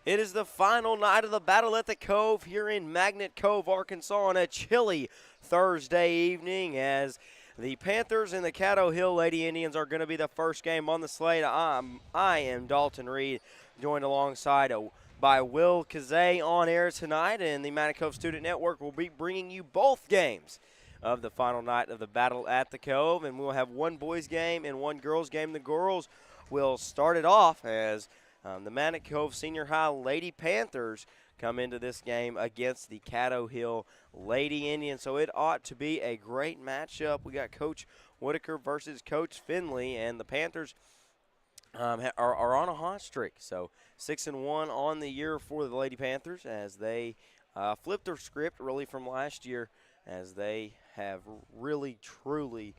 It is the final night of the battle at the Cove here in Magnet Cove, Arkansas on a chilly Thursday evening as the Panthers and the Caddo Hill Lady Indians are going to be the first game on the slate. I am Dalton Reed, joined alongside by Will Kazay on air tonight, and the Magnet Cove Student Network will be bringing you both games of the final night of the battle at the Cove, and we'll have one boys game and one girls game. The girls will start it off as the Magnet Cove Senior High Lady Panthers come into this game against the Caddo Hill Lady Indians. So it ought to be a great matchup. We got Coach Whitaker versus Coach Finley, and the Panthers are on a hot streak. So 6-1 on the year for the Lady Panthers as they flipped their script really from last year, as they have really, truly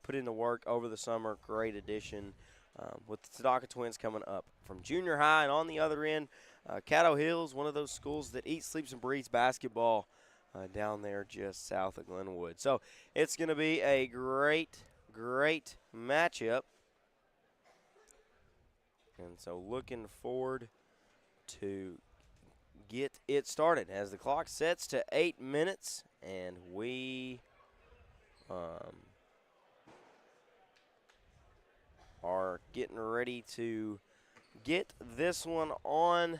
put in the work over the summer. Great addition with the Tadaka twins coming up from junior high. And on the other end, Caddo Hills, one of those schools that eats, sleeps, and breathes basketball down there just south of Glenwood. So it's going to be a great, great matchup. And so looking forward to get it started as the clock sets to 8 minutes, and we are getting ready to get this one on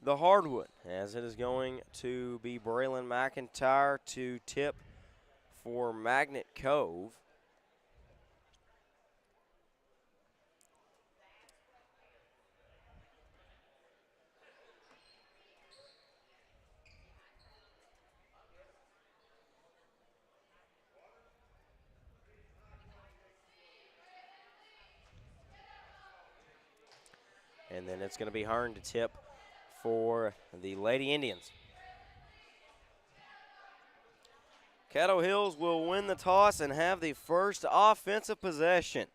the hardwood, as it is going to be Braylon McIntyre to tip for Magnet Cove. And then it's going to be Hearn to tip for the Lady Indians. Caddo Hills will win the toss and have the first offensive possession.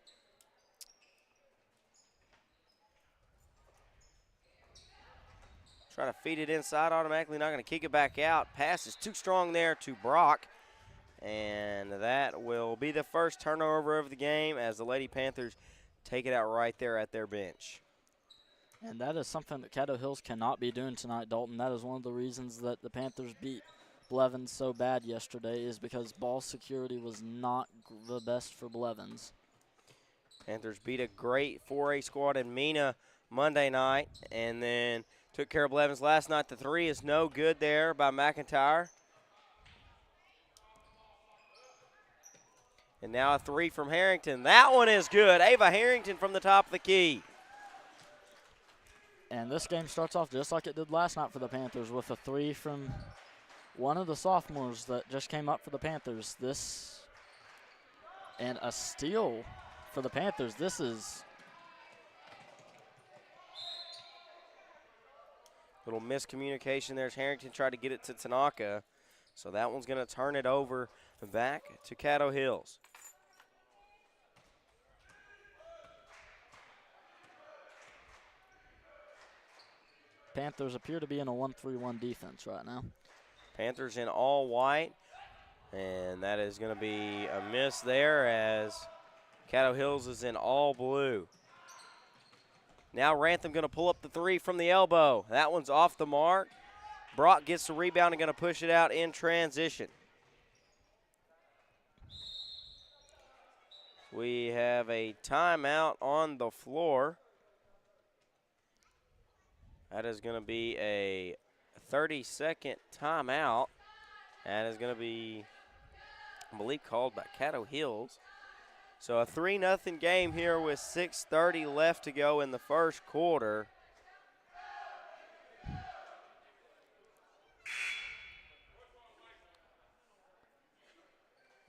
Trying to feed it inside, automatically not going to kick it back out. Pass is too strong there to Brock. And that will be the first turnover of the game as the Lady Panthers take it out right there at their bench. And that is something that Caddo Hills cannot be doing tonight, Dalton. That is one of the reasons that the Panthers beat Blevins so bad yesterday, is because ball security was not the best for Blevins. Panthers beat a great 4A squad in Mena Monday night, and then took care of Blevins last night. The three is no good there by McIntyre. And now a three from Harrington. That one is good. Ava Harrington from the top of the key. And this game starts off just like it did last night for the Panthers, with a three from one of the sophomores that just came up for the Panthers. And a steal for the Panthers. This is little miscommunication there as Harrington tried to get it to Tanaka. So that one's going to turn it over back to Caddo Hills. Panthers appear to be in a 1-3-1 defense right now. Panthers in all white, and that is going to be a miss there as Caddo Hills is in all blue. Now Rantham going to pull up the three from the elbow. That one's off the mark. Brock gets the rebound and going to push it out in transition. We have a timeout on the floor. That is going to be a 30-second timeout. That is going to be, I believe, called by Caddo Hills. So a 3-0 game here with 6:30 left to go in the first quarter.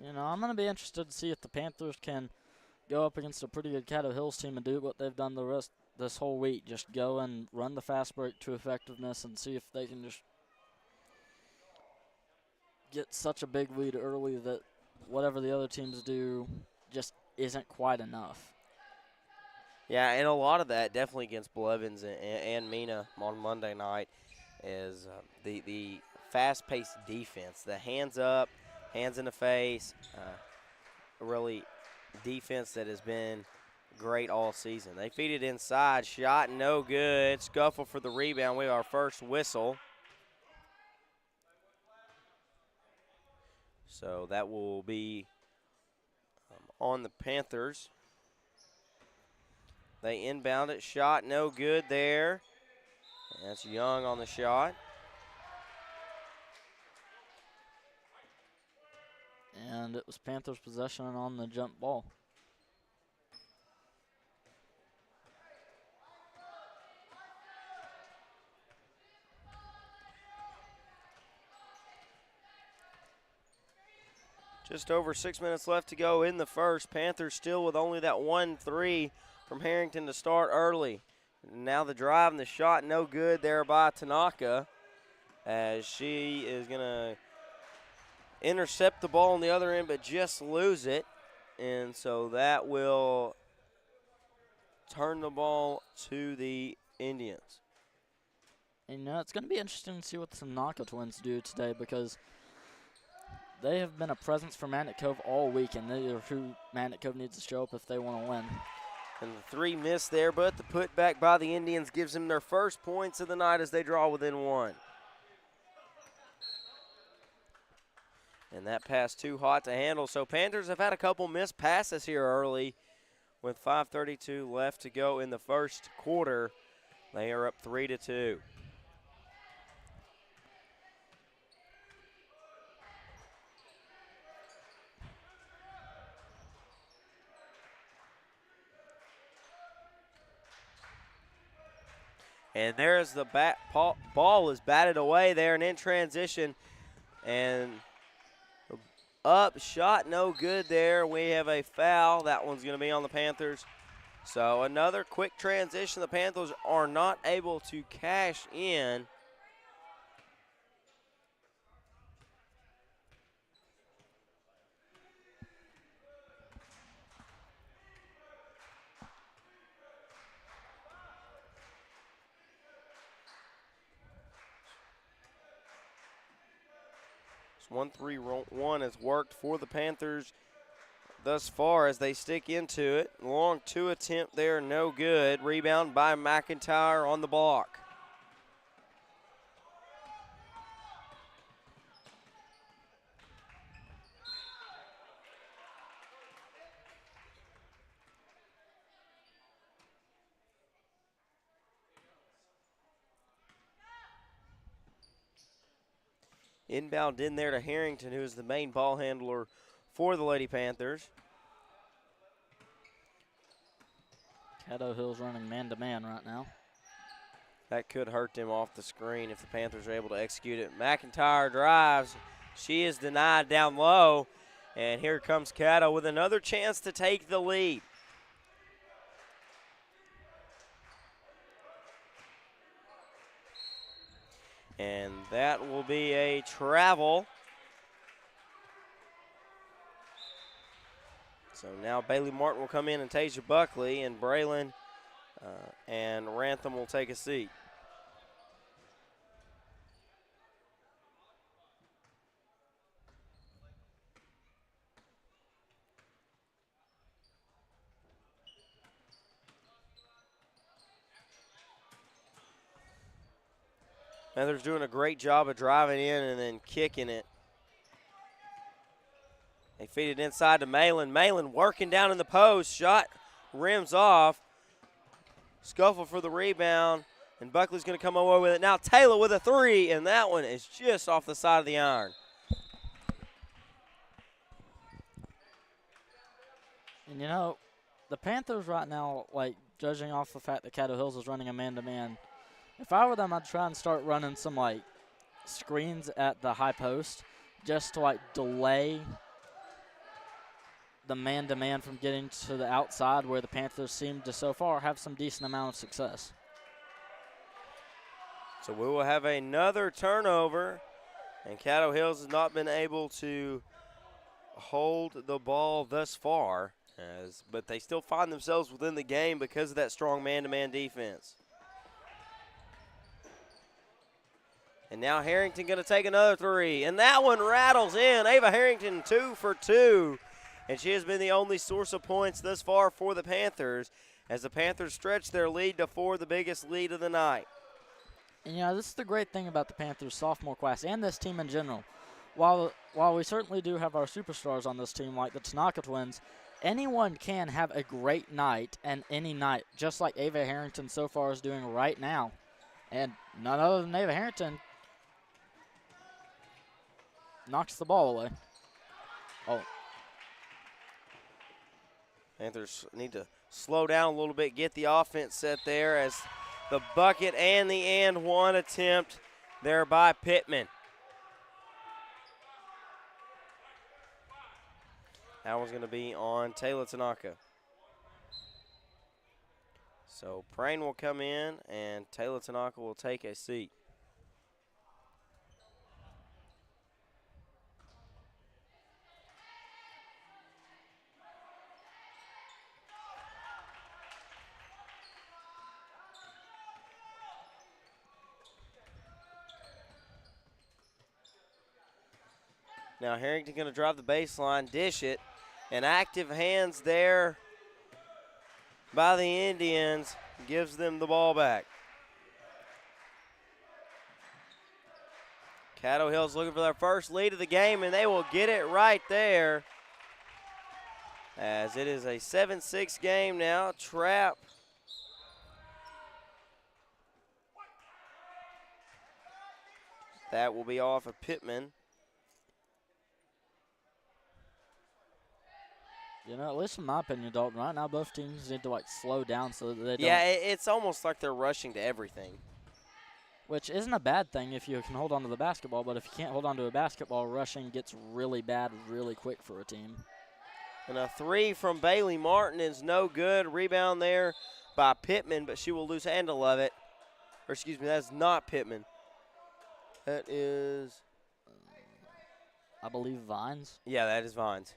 You know, I'm going to be interested to see if the Panthers can go up against a pretty good Caddo Hills team and do what they've done this whole week. Just go and run the fast break to effectiveness and see if they can just get such a big lead early that whatever the other teams do just isn't quite enough. Yeah, and a lot of that definitely against Blevins and Mena on Monday night is the fast-paced defense, the hands up, hands in the face, really defense that has been great all season. They feed it inside. Shot no good. Scuffle for the rebound. We have our first whistle. So that will be on the Panthers. They inbound it. Shot no good there. That's Young on the shot. And it was Panthers possession on the jump ball. Just over 6 minutes left to go in the first. Panthers still with only that 1-3 from Harrington to start early. Now the drive and the shot no good there by Tanaka, as she is going to intercept the ball on the other end but just lose it. And so that will turn the ball to the Indians. And it's going to be interesting to see what the Tanaka twins do today, because they have been a presence for Magnet Cove all week, and they are who Magnet Cove needs to show up if they want to win. And the three missed there, but the putback by the Indians gives them their first points of the night as they draw within one. And that pass too hot to handle. So Panthers have had a couple missed passes here early with 5:32 left to go in the first quarter. They are up 3-2. And there's the ball is batted away there and in transition. And up, shot no good there. We have a foul. That one's going to be on the Panthers. So another quick transition. The Panthers are not able to cash in. So 1-3-1 has worked for the Panthers thus far as they stick into it. Long two attempt there, no good. Rebound by McIntyre on the block. Inbound in there to Harrington, who is the main ball handler for the Lady Panthers. Caddo Hill's running man-to-man right now. That could hurt them off the screen if the Panthers are able to execute it. McIntyre drives. She is denied down low. And here comes Caddo with another chance to take the lead. And that will be a travel. So now Bailey Martin will come in and Tasia Buckley, and Braylon and Rantham will take a seat. Panthers doing a great job of driving in and then kicking it. They feed it inside to Malin. Malin working down in the post. Shot rims off. Scuffle for the rebound. And Buckley's going to come away with it. Now Taylor with a three, and that one is just off the side of the iron. And the Panthers right now, judging off the fact that Caddo Hills is running a man-to-man, if I were them, I'd try and start running some, screens at the high post just to, delay the man-to-man from getting to the outside, where the Panthers seem to, so far, have some decent amount of success. So we will have another turnover, and Caddo Hills has not been able to hold the ball thus far, but they still find themselves within the game because of that strong man-to-man defense. And now Harrington going to take another three, and that one rattles in. Ava Harrington 2 for 2 and she has been the only source of points thus far for the Panthers as the Panthers stretch their lead to 4, the biggest lead of the night. And, this is the great thing about the Panthers sophomore class and this team in general. While we certainly do have our superstars on this team, like the Tanaka twins, anyone can have a great night and any night, just like Ava Harrington so far is doing right now. And none other than Ava Harrington knocks the ball away. Oh. Panthers need to slow down a little bit, get the offense set there as the bucket and the and one attempt there by Pittman. That one's going to be on Taylor Tanaka. So Prain will come in and Taylor Tanaka will take a seat. Now Harrington going to drive the baseline, dish it, and active hands there by the Indians gives them the ball back. Caddo Hill's looking for their first lead of the game, and they will get it right there. As it is a 7-6 game now. Trap. That will be off of Pittman. At least in my opinion, Dalton, right now both teams need to, slow down so that they don't. Yeah, it's almost like they're rushing to everything. Which isn't a bad thing if you can hold on to the basketball, but if you can't hold on to a basketball, rushing gets really bad really quick for a team. And a three from Bailey Martin is no good. Rebound there by Pittman, but she will lose handle of it. Or excuse me, that's not Pittman. That is, I believe, Vines. Yeah, that is Vines.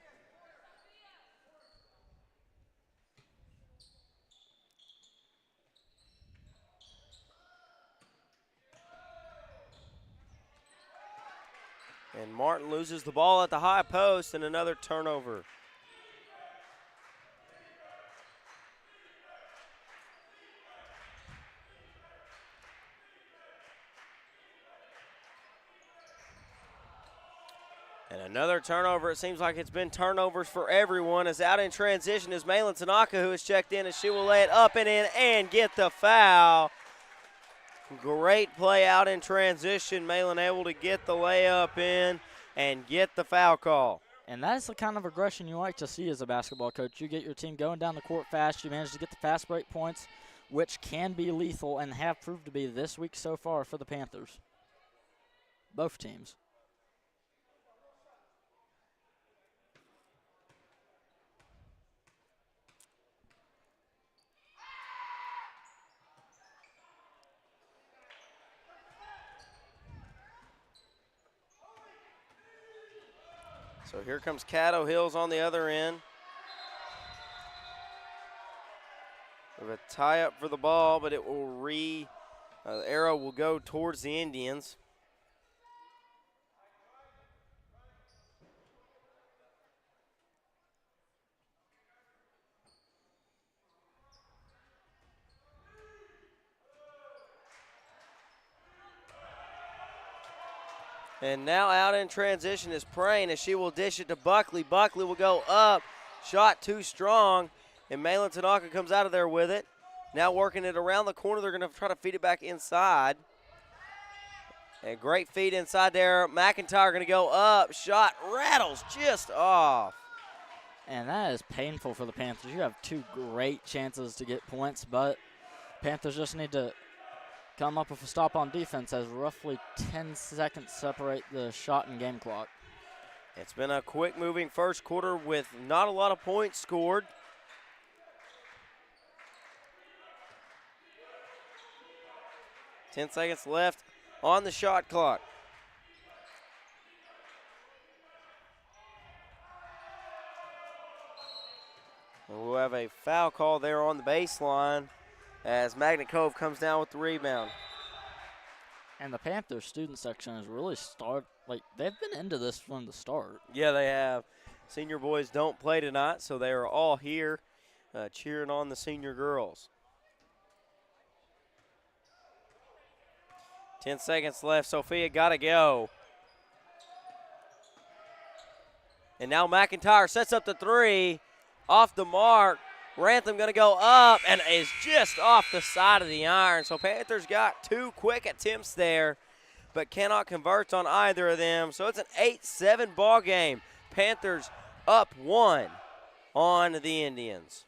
And Martin loses the ball at the high post and another turnover. And another turnover. It seems like it's been turnovers for everyone. As out in transition is Malin Tanaka, who has checked in, and she will lay it up and in and get the foul. Great play out in transition. Malin able to get the layup in and get the foul call. And that's the kind of aggression you like to see as a basketball coach. You get your team going down the court fast. You manage to get the fast break points, which can be lethal and have proved to be this week so far for the Panthers. Both teams. So here comes Caddo Hills on the other end. We have a tie up for the ball, but it will the arrow will go towards the Indians. And now out in transition is Prain as she will dish it to Buckley. Buckley will go up. Shot too strong. And Malin Tanaka comes out of there with it. Now working it around the corner. They're going to try to feed it back inside. A great feed inside there. McIntyre going to go up. Shot rattles just off. And that is painful for the Panthers. You have two great chances to get points, but Panthers just need to come up with a stop on defense as roughly 10 seconds separate the shot and game clock. It's been a quick moving first quarter with not a lot of points scored. Ten seconds left on the shot clock. And we'll have a foul call there on the baseline as Magnet Cove comes down with the rebound. And the Panthers student section has really they've been into this from the start. Yeah, they have. Senior boys don't play tonight, so they are all here cheering on the senior girls. 10 seconds left. Sophia got to go. And now McIntyre sets up the three. Off the mark. Rantham going to go up and is just off the side of the iron. So Panthers got 2 quick attempts there, but cannot convert on either of them. So it's an 8-7 ball game. Panthers up 1 on the Indians.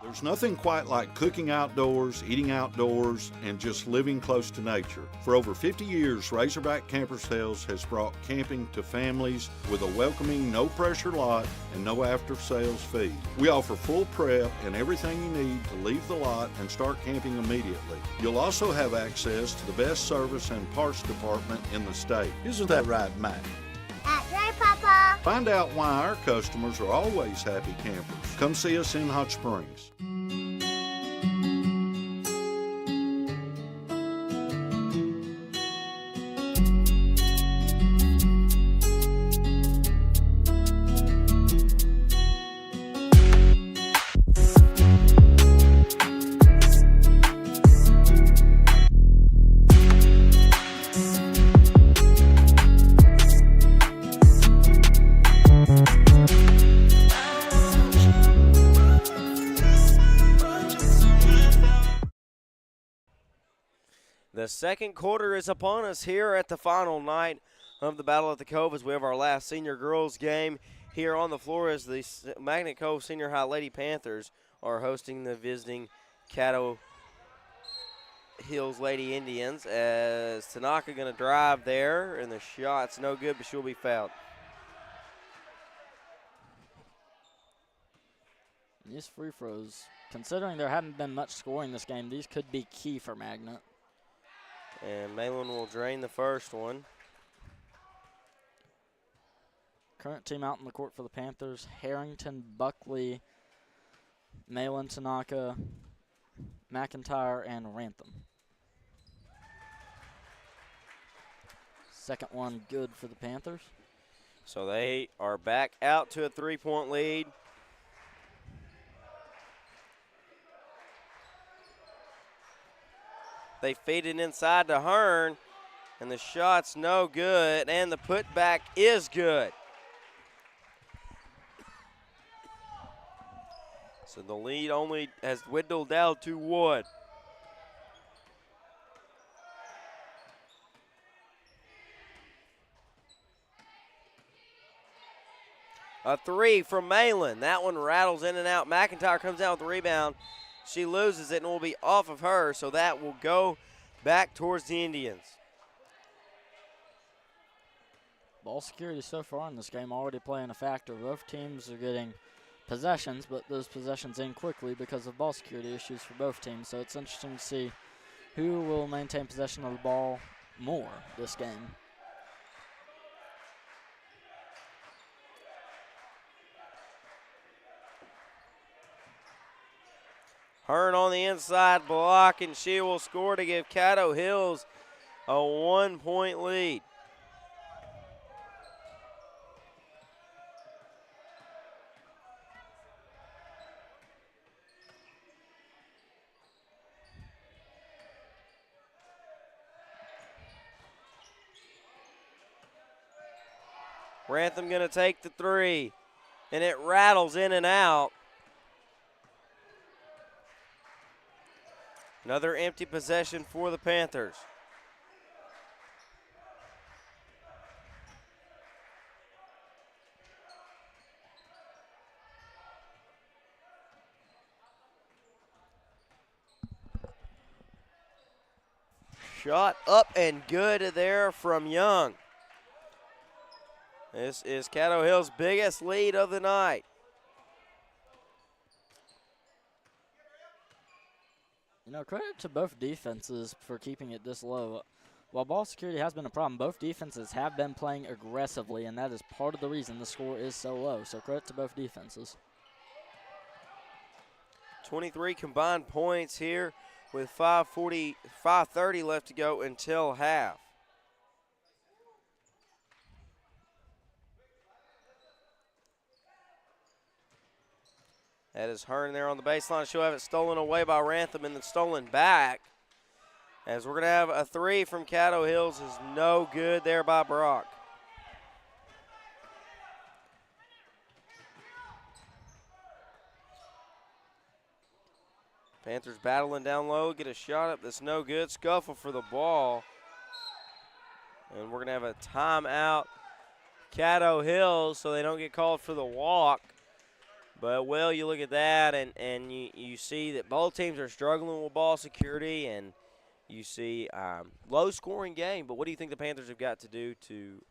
There's nothing quite like cooking outdoors, eating outdoors, and just living close to nature. For over 50 years, Razorback Camper Sales has brought camping to families with a welcoming, no-pressure lot and no after-sales fee. We offer full prep and everything you need to leave the lot and start camping immediately. You'll also have access to the best service and parts department in the state. Isn't that right, Matt? That's right, Papa. Find out why our customers are always happy campers. Come see us in Hot Springs. The second quarter is upon us here at the final night of the Battle at the Cove as we have our last senior girls game here on the floor as the Magnet Cove Senior High Lady Panthers are hosting the visiting Caddo Hills Lady Indians as Tanaka going to drive there and the shot's no good, but she'll be fouled. These free throws, considering there haven't been much scoring this game, these could be key for Magnet. And Malin will drain the first one. Current team out in the court for the Panthers: Harrington, Buckley, Malin, Tanaka, McIntyre, and Rantham. Second one good for the Panthers. So they are back out to a 3-point lead. They feed it inside to Hearn, and the shot's no good, and the putback is good. So the lead only has dwindled down to 1. A three from Malin. That one rattles in and out. McIntyre comes out with the rebound. She loses it and will be off of her, so that will go back towards the Indians. Ball security so far in this game already playing a factor. Both teams are getting possessions, but those possessions end quickly because of ball security issues for both teams. So it's interesting to see who will maintain possession of the ball more this game. Hearn on the inside block, and she will score to give Caddo Hills a 1-point lead. Rantham going to take the three, and it rattles in and out. Another empty possession for the Panthers. Shot up and good there from Young. This is Caddo Hill's biggest lead of the night. You know, credit to both defenses for keeping it this low. While ball security has been a problem, both defenses have been playing aggressively, and that is part of the reason the score is so low. So credit to both defenses. 23 combined points here with 5:30 left to go until half. That is Hearn there on the baseline. She'll have it stolen away by Rantham and then stolen back. As we're going to have a three from Caddo Hills is no good there by Brock. Panthers battling down low, get a shot up that's no good. Scuffle for the ball. And we're going to have a timeout. Caddo Hills, so they don't get called for the walk. But, well, you look at that, and you see that both teams are struggling with ball security, and you see low-scoring game. But what do you think the Panthers have got to do to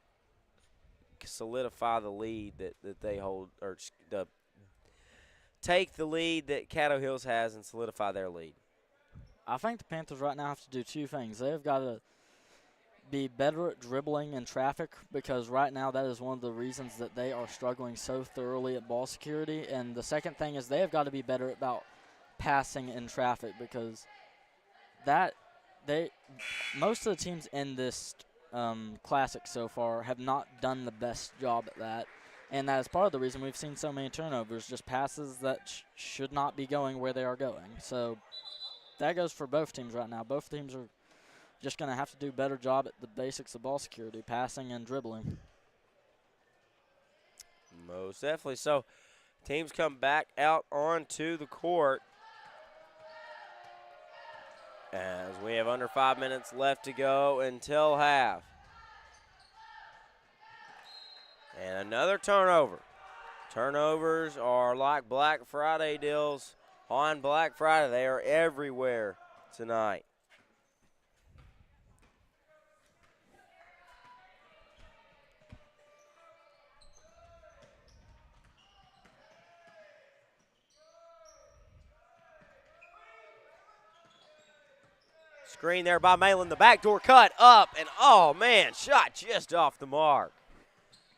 solidify the lead that they hold, or take the lead that Caddo Hills has and solidify their lead? I think the Panthers right now have to do two things. They've got to be better at dribbling in traffic, because right now that is one of the reasons that they are struggling so thoroughly at ball security. And the second thing is they have got to be better about passing in traffic, because most of the teams in this classic so far have not done the best job at that. And that is part of the reason we've seen so many turnovers, just passes that should not be going where they are going. So that goes for both teams right now. Both teams are just going to have to do a better job at the basics of ball security, passing and dribbling. Most definitely. So teams come back out onto the court as we have under 5 minutes left to go until half. And another turnover. Turnovers are like Black Friday deals on Black Friday. They are everywhere tonight. Screen there by Malin. The backdoor cut up, and oh man, shot just off the mark.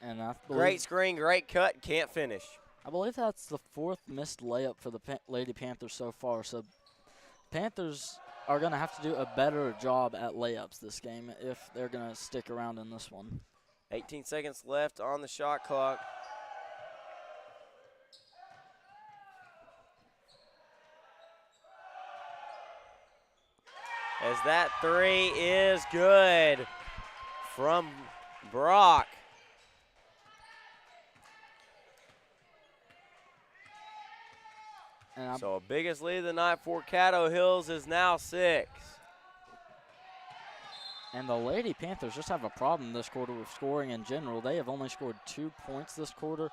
And Great screen, great cut, can't finish. I believe that's the fourth missed layup for the Lady Panthers so far. So Panthers are going to have to do a better job at layups this game if they're going to stick around in this one. 18 seconds left on the shot clock. As that three is good from Brock. So biggest lead of the night for Caddo Hills is now 6. And the Lady Panthers just have a problem this quarter with scoring in general. They have only scored 2 points this quarter,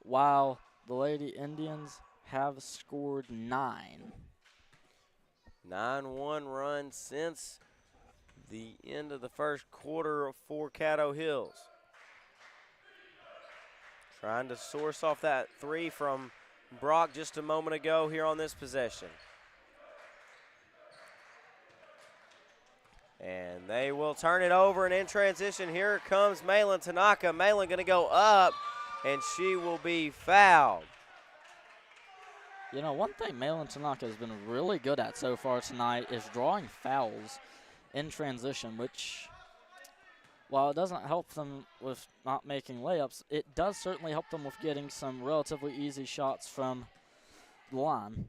while the Lady Indians have scored 9. 9-1 run since the end of the first quarter for Caddo Hills. Trying to source off that three from Brock just a moment ago here on this possession. And they will turn it over, and in transition, here comes Malin Tanaka. Malin going to go up, and she will be fouled. You know, one thing Malin Tanaka has been really good at so far tonight is drawing fouls in transition, which, while it doesn't help them with not making layups, it does certainly help them with getting some relatively easy shots from the line.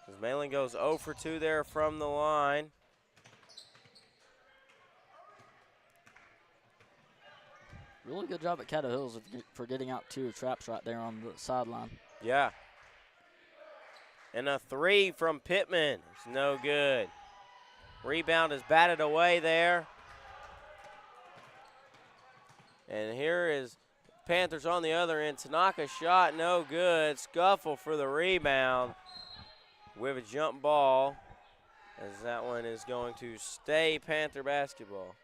As Malin goes 0 for 2 there from the line. Really good job at Caddo Hills for getting out 2 traps right there on the sideline. Yeah. And a three from Pittman. It's no good. Rebound is batted away there. And here is Panthers on the other end. Tanaka shot, no good. Scuffle for the rebound with a jump ball, as that one is going to stay Panther basketball.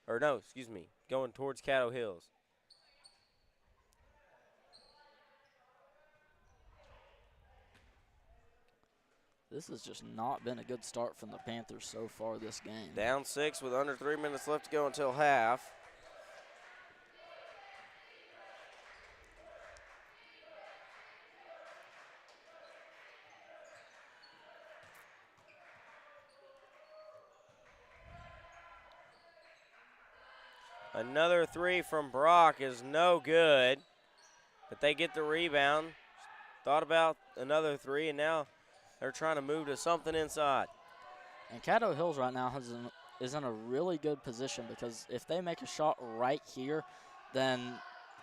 Or no, excuse me, going towards Caddo Hills. This has just not been a good start from the Panthers so far this game. Down 6 with under 3 minutes left to go until half. Another three from Brock is no good, but they get the rebound. Thought about another three, and now they're trying to move to something inside. And Caddo Hills right now is in a really good position because if they make a shot right here, then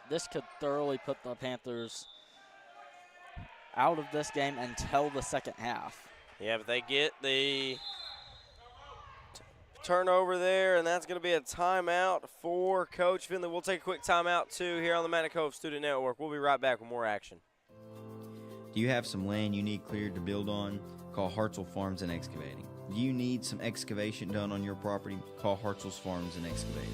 this could thoroughly put the Panthers out of this game until the second half. Yeah, but they get the turnover there, and that's going to be a timeout for Coach Finley. We'll take a quick timeout, too, here on the Magnet Cove Student Network. We'll be right back with more action. Do you have some land you need cleared to build on? Call Hartzell Farms and Excavating. Do you need some excavation done on your property? Call Hartzell's Farms and Excavating.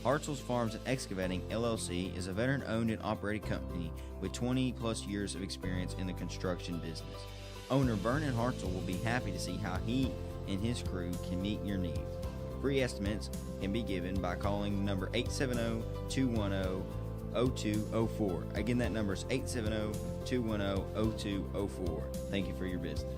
Hartzell's Farms and Excavating, LLC, is a veteran-owned and operated company with 20-plus years of experience in the construction business. Owner Vernon Hartzell will be happy to see how he and his crew can meet your needs. Free estimates can be given by calling number 870-210-0204. Again, that number is 870-210-0204. Thank you for your business.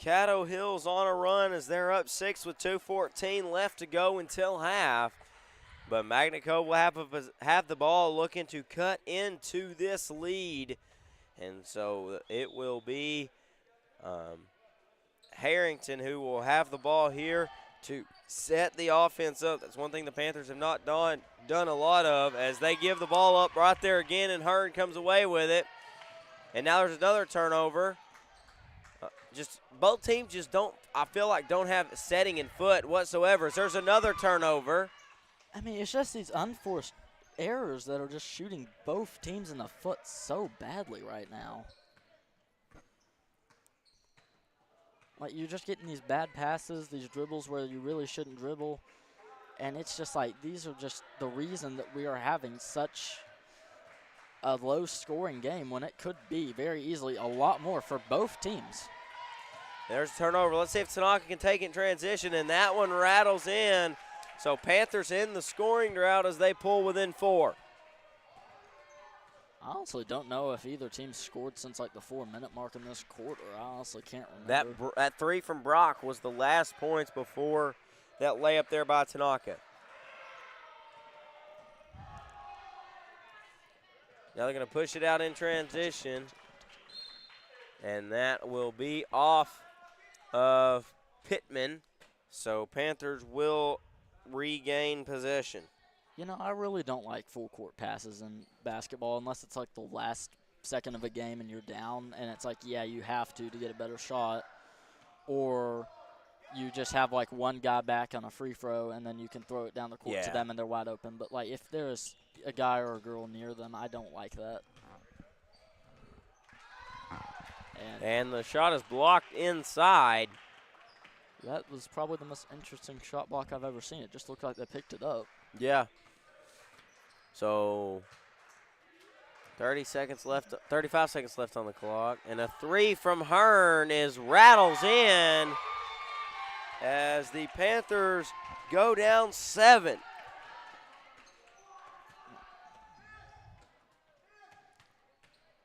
Caddo Hills on a run as they're up 6 with 2:14 left to go until half. But Magnet Cove will have the ball looking to cut into this lead. And so it will be Harrington who will have the ball here to set the offense up. That's one thing the Panthers have not done a lot of, as they give the ball up right there again, and Hearn comes away with it. And now there's another turnover. Just both teams just don't have setting in foot whatsoever. So there's another turnover. I mean, it's just these unforced errors that are just shooting both teams in the foot so badly right now. Like, you're just getting these bad passes, these dribbles where you really shouldn't dribble. And it's just like, these are just the reason that we are having such a low-scoring game when it could be very easily a lot more for both teams. There's a turnover. Let's see if Tanaka can take it in transition, and that one rattles in. So Panthers in the scoring drought as they pull within 4. I honestly don't know if either team scored since like the 4-minute mark in this quarter. I honestly can't remember. That three from Brock was the last points before that layup there by Tanaka. Now they're going to push it out in transition, and that will be off of Pittman. So Panthers will regain possession. You know, I really don't like full court passes in basketball unless it's like the last second of a game and you're down and it's like, yeah, you have to get a better shot, or you just have like one guy back on a free throw and then you can throw it down the court to them and they're wide open. But like if there's a guy or a girl near them, I don't like that. And the shot is blocked inside. That was probably the most interesting shot block I've ever seen. It just looked like they picked it up. Yeah. So 35 seconds left on the clock. And a three from Hearn rattles in as the Panthers go down 7.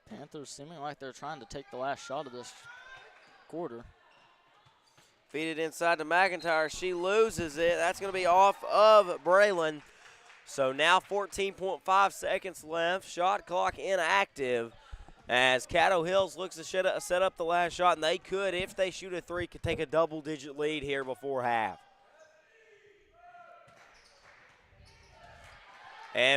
Panthers seeming like they're trying to take the last shot of this quarter. Feed it inside to McIntyre. She loses it. That's going to be off of Braylon. So now 14.5 seconds left. Shot clock inactive as Caddo Hills looks to set up the last shot. And they could, if they shoot a three, could take a double-digit lead here before half.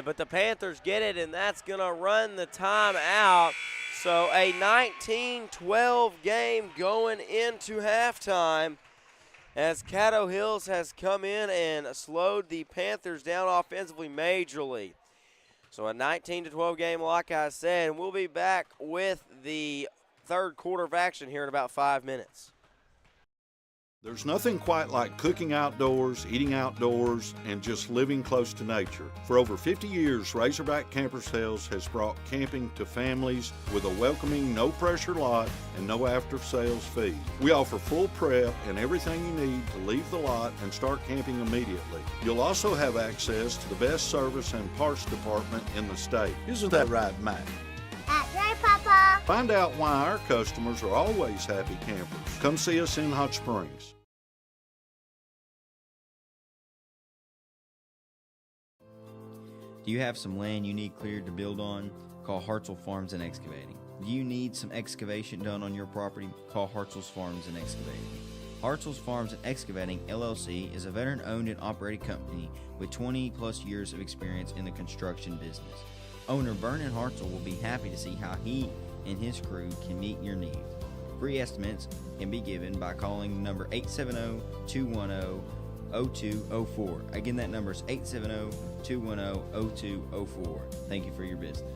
But the Panthers get it, and that's going to run the time out. So a 19-12 game going into halftime as Caddo Hills has come in and slowed the Panthers down offensively majorly. So a 19-12 game, like I said, and we'll be back with the third quarter of action here in about 5 minutes. There's nothing quite like cooking outdoors, eating outdoors, and just living close to nature. For over 50 years, Razorback Camper Sales has brought camping to families with a welcoming, no-pressure lot and no after-sales fee. We offer full prep and everything you need to leave the lot and start camping immediately. You'll also have access to the best service and parts department in the state. Isn't that right, Matt? That's right, Papa. Find out why our customers are always happy campers. Come see us in Hot Springs. Do you have some land you need cleared to build on? Call Hartzell Farms and Excavating. Do you need some excavation done on your property? Call Hartzell's Farms and Excavating. Hartzell's Farms and Excavating, LLC is a veteran-owned and operated company with 20-plus years of experience in the construction business. Owner Vernon Hartzell will be happy to see how he and his crew can meet your needs. Free estimates can be given by calling number 870-210-0204. Again, that number is 870-210-0204. Thank you for your business.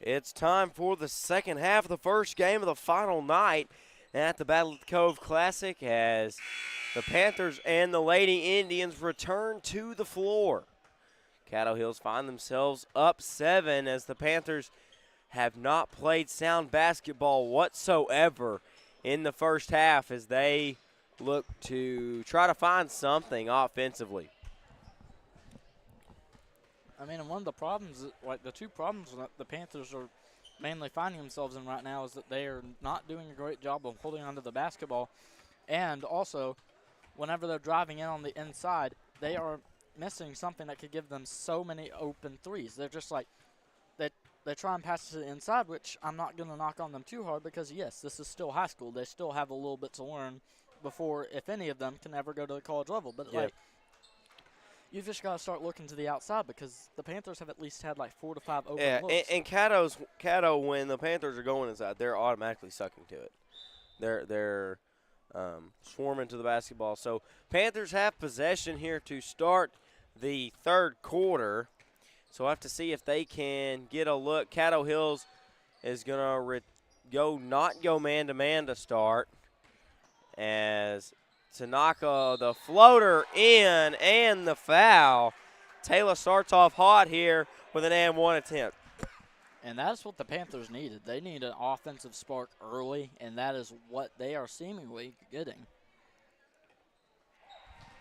It's time for the second half of the first game of the final night at the Battle of the Cove Classic as the Panthers and the Lady Indians return to the floor. Caddo Hills find themselves up 7 as the Panthers have not played sound basketball whatsoever in the first half as they look to try to find something offensively. I mean, and one of the problems, like the two problems that the Panthers are mainly finding themselves in right now is that they are not doing a great job of holding onto the basketball. And also, whenever they're driving in on the inside, they are missing something that could give them so many open threes. They're just like, they try and pass it to the inside, which I'm not going to knock on them too hard because, yes, this is still high school. They still have a little bit to learn before, if any of them, can ever go to the college level. But, like, you've just got to start looking to the outside because the Panthers have at least had, like, 4 to 5 open looks. And Caddo, when the Panthers are going inside, they're automatically sucking to it. They're swarming to the basketball. So Panthers have possession here to start the third quarter. So we'll have to see if they can get a look. Caddo Hills is going to not go man-to-man to start as Tanaka, the floater in and the foul. Taylor starts off hot here with an and one attempt. And that's what the Panthers needed. They need an offensive spark early, and that is what they are seemingly getting.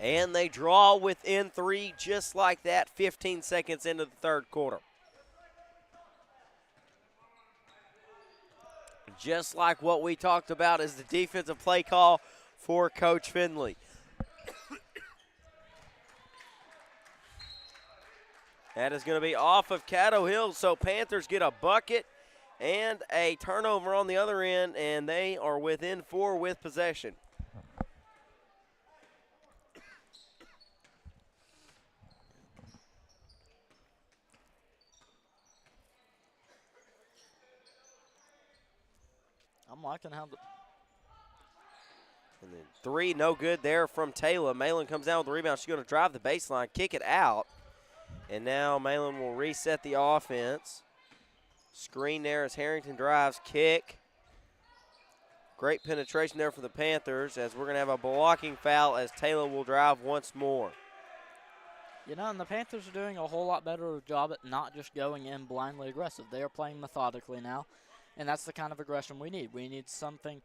And they draw within 3 just like that, 15 seconds into the third quarter. Just like what we talked about is the defensive play call for Coach Finley. That is going to be off of Caddo Hills, so Panthers get a bucket and a turnover on the other end, and they are within 4 with possession. I'm liking how the And then 3, no good there from Taylor. Malin comes down with the rebound. She's going to drive the baseline, kick it out. And now Malin will reset the offense. Screen there as Harrington drives, kick. Great penetration there for the Panthers as we're going to have a blocking foul as Taylor will drive once more. You know, and the Panthers are doing a whole lot better job at not just going in blindly aggressive. They are playing methodically now, and that's the kind of aggression we need. We need something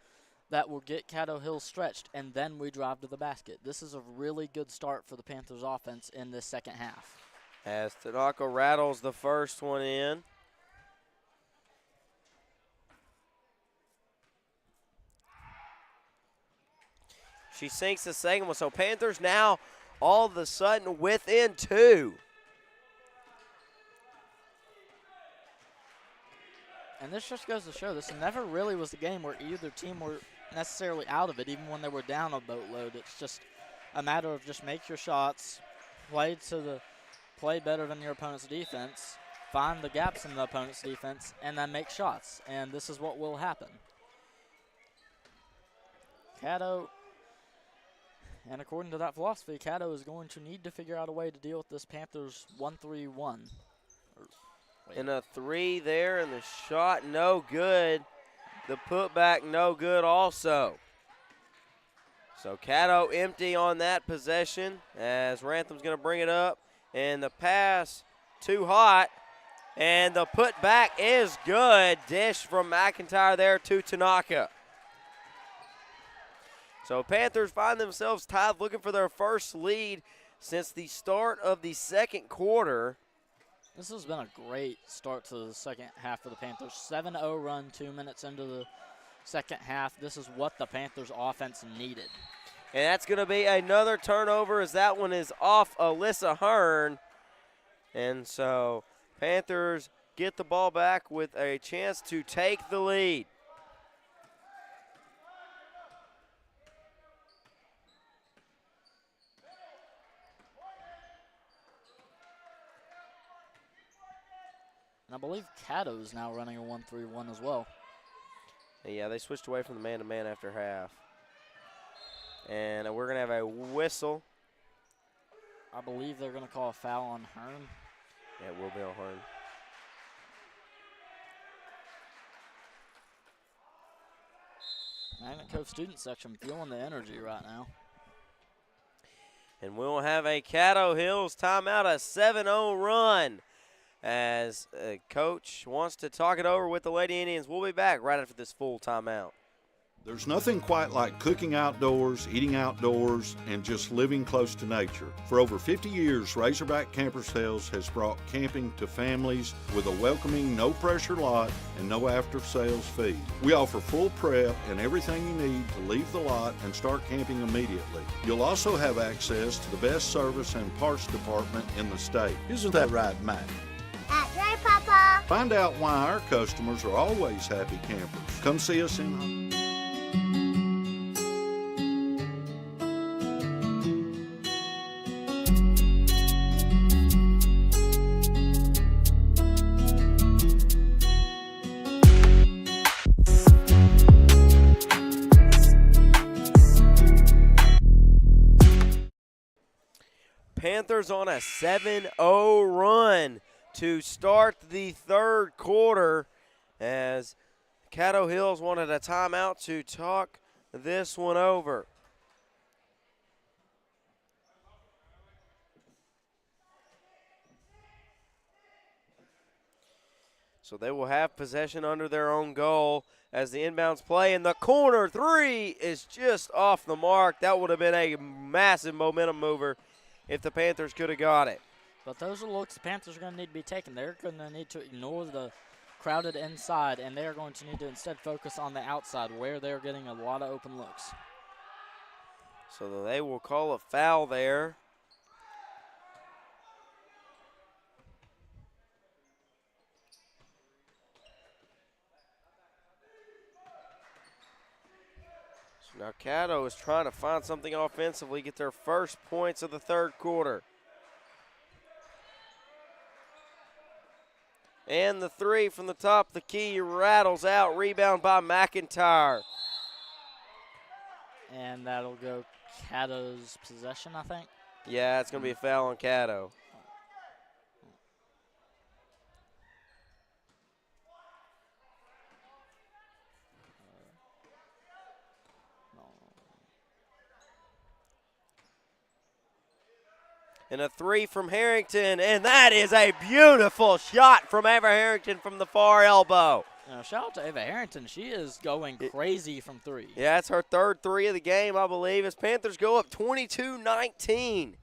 that will get Caddo Hills stretched, and then we drive to the basket. This is a really good start for the Panthers offense in this second half. As Tanaka rattles the first one in. She sinks the second one, so Panthers now all of a sudden within 2. And this just goes to show this never really was a game where either team were necessarily out of it, even when they were down a boatload. It's just a matter of just make your shots, play better than your opponent's defense, find the gaps in the opponent's defense, and then make shots. And this is what will happen. Caddo, and according to that philosophy, Caddo is going to need to figure out a way to deal with this Panthers 1-3-1. And a 3 there, and the shot no good. The putback no good also. So Caddo empty on that possession as Rantham's going to bring it up. And the pass too hot. And the putback is good. Dish from McIntyre there to Tanaka. So Panthers find themselves tied, looking for their first lead since the start of the second quarter. This has been a great start to the second half for the Panthers. 7-0 run, 2 minutes into the second half. This is what the Panthers offense needed. And that's going to be another turnover as that one is off Alyssa Hearn. And so Panthers get the ball back with a chance to take the lead. And I believe Caddo is now running a 1-3-1 as well. Yeah, they switched away from the man-to-man after half. And we're going to have a whistle. I believe they're going to call a foul on Hearn. Yeah, it will be on Hearn. Magnet Cove student section feeling the energy right now. And we'll have a Caddo Hills timeout, a 7-0 run. As Coach wants to talk it over with the Lady Indians. We'll be back right after this full timeout. There's nothing quite like cooking outdoors, eating outdoors, and just living close to nature. For over 50 years, Razorback Camper Sales has brought camping to families with a welcoming, no-pressure lot and no after-sales fee. We offer full prep and everything you need to leave the lot and start camping immediately. You'll also have access to the best service and parts department in the state. Isn't that right, Matt? That's right, Papa. Find out why our customers are always happy campers. Come see us in Panthers on a 7-0 run to start the third quarter as Caddo Hills wanted a timeout to talk this one over. So they will have possession under their own goal as the inbounds play in the corner. Three is just off the mark. That would have been a massive momentum mover if the Panthers could have got it. But those are looks the Panthers are going to need to be taken. They're going to need to ignore the crowded inside, and they're going to need to instead focus on the outside where they're getting a lot of open looks. So they will call a foul there. So now Caddo is trying to find something offensively, get their first points of the third quarter. And the three from the top of the key rattles out. Rebound by McIntyre. And that'll go Caddo's possession, I think. Yeah, it's going to be a foul on Caddo. And a three from Harrington, and that is a beautiful shot from Ava Harrington from the far elbow. Now, shout out to Ava Harrington. She is going crazy from three. Yeah, that's her third three of the game, I believe, as Panthers go up 22-19.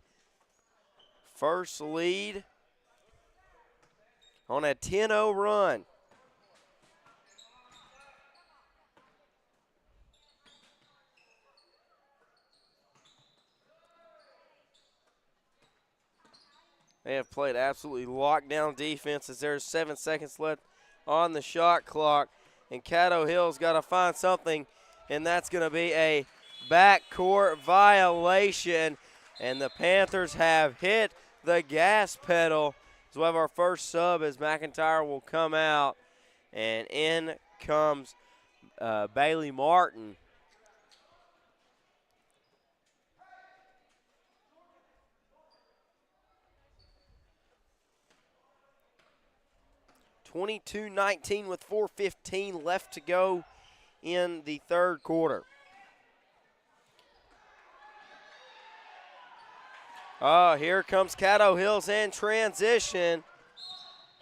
First lead on a 10-0 run. They have played absolutely lockdown defense as there's 7 seconds left on the shot clock. And Caddo Hill's got to find something, and that's going to be a backcourt violation. And the Panthers have hit the gas pedal. So we'll have our first sub as McIntyre will come out. And in comes Bailey Martin. (22-19) with 4:15 left to go in the third quarter. Oh, here comes Caddo Hills in transition.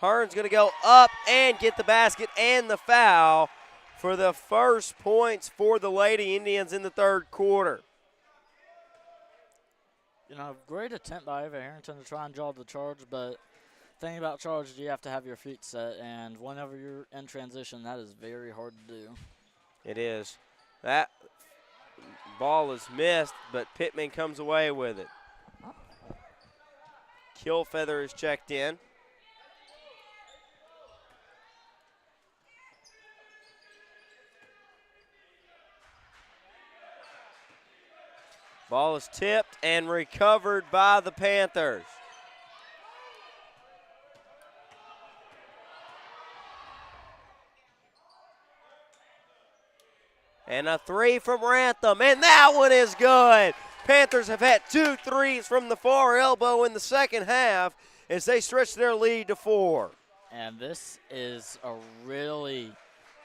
Hearn's going to go up and get the basket and the foul for the first points for the Lady Indians in the third quarter. You know, great attempt by Ava Harrington to try and draw the charge, but thing about charge is you have to have your feet set, and whenever you're in transition, that is very hard to do. It is. That ball is missed, but Pittman comes away with it. Killfeather is checked in. Ball is tipped and recovered by the Panthers. And a three from Rantham, and that one is good. Panthers have had 2 threes from the far elbow in the second half as they stretch their lead to 4. And this is a really,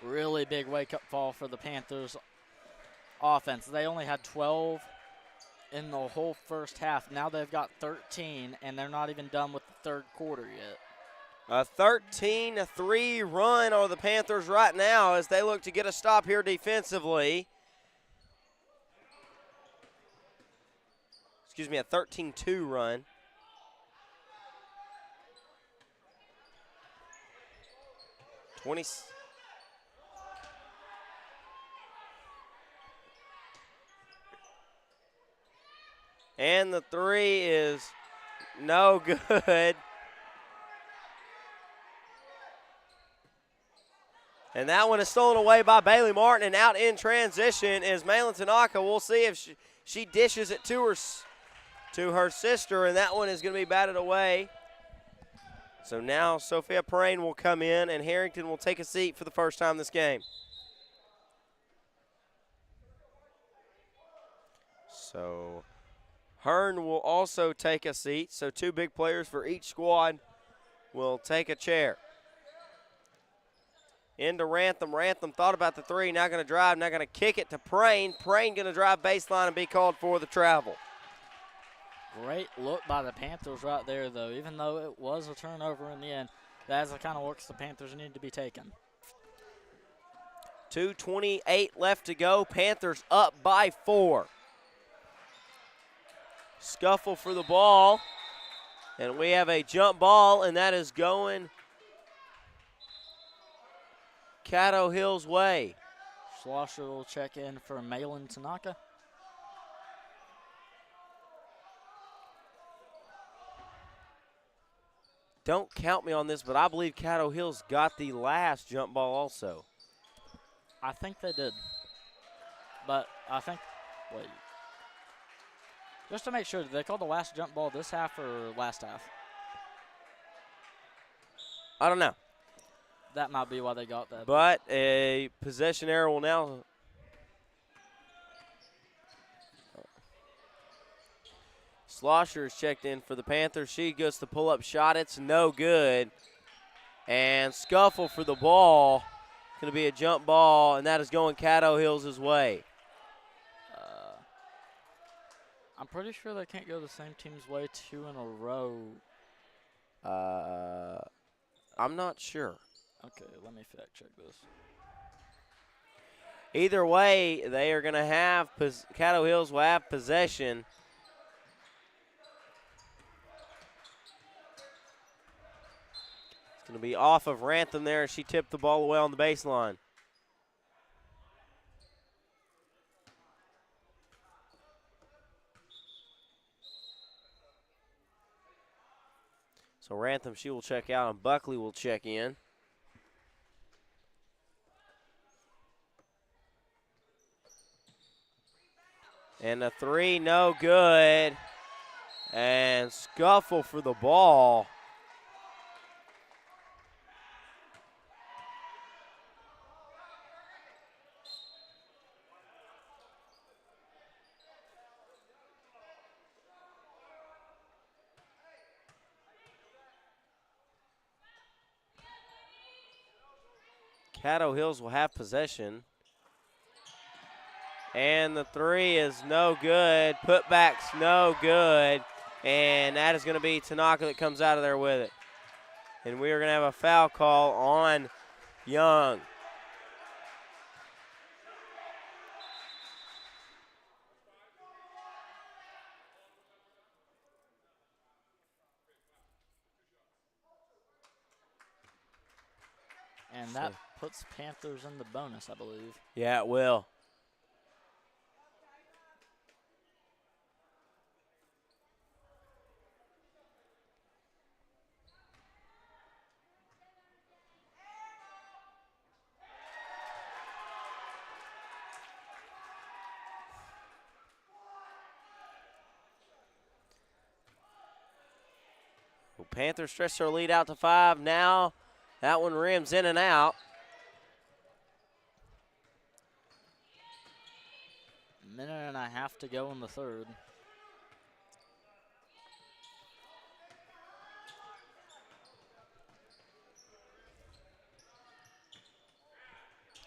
really big wake-up call for the Panthers offense. They only had 12 in the whole first half. Now they've got 13, and they're not even done with the third quarter yet. A 13-3 run on the Panthers right now as they look to get a stop here defensively. a 13-2 run. And the three is no good. And that one is stolen away by Bailey Martin, and out in transition is Malin Tanaka. We'll see if she dishes it to her sister, and that one is going to be batted away. So now Sophia Perrine will come in, and Harrington will take a seat for the first time this game. So Hearn will also take a seat. So 2 big players for each squad will take a chair. Into Rantham. Rantham thought about the three, now going to drive, now going to kick it to Prane. Prane going to drive baseline and be called for the travel. Great look by the Panthers right there, though. Even though it was a turnover in the end, that's the kind of looks the Panthers need to be taking. 2:28 left to go. Panthers up by 4. Scuffle for the ball. And we have a jump ball, and that is going Caddo Hill's way. Schlosser will check in for Malin Tanaka. Don't count me on this, but I believe Caddo Hill's got the last jump ball also. I think they did. But I think, wait. Just to make sure, did they call the last jump ball this half or last half? I don't know. That might be why they got that. But a possession error will now. Schlosser is checked in for the Panthers. She goes to pull up shot. It's no good. And Scuffle for the ball. Going to be a jump ball, and that is going Caddo Hills' way. I'm pretty sure they can't go the same team's way 2 in a row. I'm not sure. Okay, let me fact check this. Either way, they are going to have, Caddo Hills will have possession. It's going to be off of Rantham there as she tipped the ball away on the baseline. So Rantham, she will check out, and Buckley will check in. And a three, no good. And Scuffle for the ball. Caddo Hills will have possession. And the three is no good. Putback's no good. And that is going to be Tanaka that comes out of there with it. And we are going to have a foul call on Young. And that puts Panthers in the bonus, I believe. Yeah, it will. Well, Panthers stretch their lead out to 5 now. That one rims in and out. Minute and a half to go in the third.